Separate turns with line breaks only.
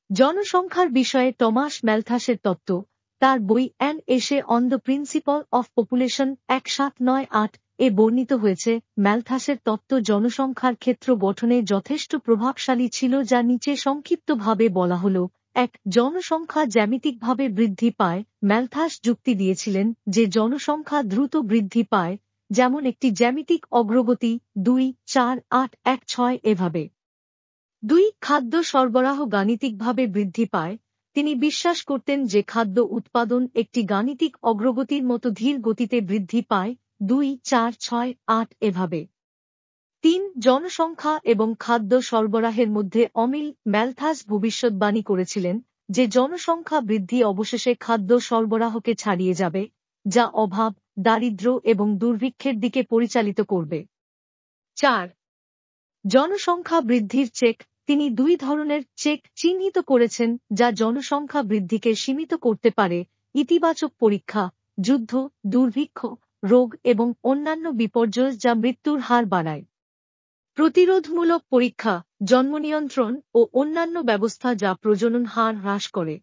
জনসংখ্যার বিষয়ে টমাস ম্যালথাসের তত্ত্ব, তার বই an essay on the principle of population 1798 এ বর্ণিত হয়েছে। ম্যালথাসের তত্ত্ব জনসংখ্যার ক্ষেত্র গঠনে যথেষ্ট প্রভাবশালী ছিল, যা নিচে সংক্ষিপ্তভাবে বলা হল। 1. জনসংখ্যা জ্যামিতিকভাবে বৃদ্ধি পায়। ম্যালথাস যুক্তি দিয়েছিলেন যে জনসংখ্যা দ্রুত বৃদ্ধি পায়, যেমন একটি জ্যামিতিক অগ্রগতি 2, 4, 8, 1, 6 এভাবে। 2. খাদ্য সরবরাহ গাণিতিকভাবে বৃদ্ধি পায়। তিনি বিশ্বাস করতেন যে খাদ্য উৎপাদন একটি গাণিতিক অগ্রগতির মতো ধীর গতিতে বৃদ্ধি পায় 2, 4, 6, 8 এভাবে। 3. জনসংখ্যা এবং খাদ্য সরবরাহের মধ্যে অমিল। ম্যালথাস ভবিষ্যদ্বাণী করেছিলেন যে জনসংখ্যা বৃদ্ধি অবশেষে খাদ্য সরবরাহকে ছাড়িয়ে যাবে, যা অভাব, দারিদ্র্য এবং দুর্ভিক্ষের দিকে পরিচালিত করবে। 4. জনসংখ্যা বৃদ্ধির চেক। তিনি 2 ধরনের চেক চিহ্নিত করেছেন যা জনসংখ্যা বৃদ্ধিকে সীমিত করতে পারে: ইতিবাচক পরীক্ষা, যুদ্ধ, দুর্ভিক্ষ, রোগ এবং অন্যান্য বিপর্যয় যা মৃত্যুর হার বাড়ায়; প্রতিরোধমূলক পরীক্ষা, জন্ম নিয়ন্ত্রণ ও অন্যান্য ব্যবস্থা যা প্রজনন হার হ্রাস করে।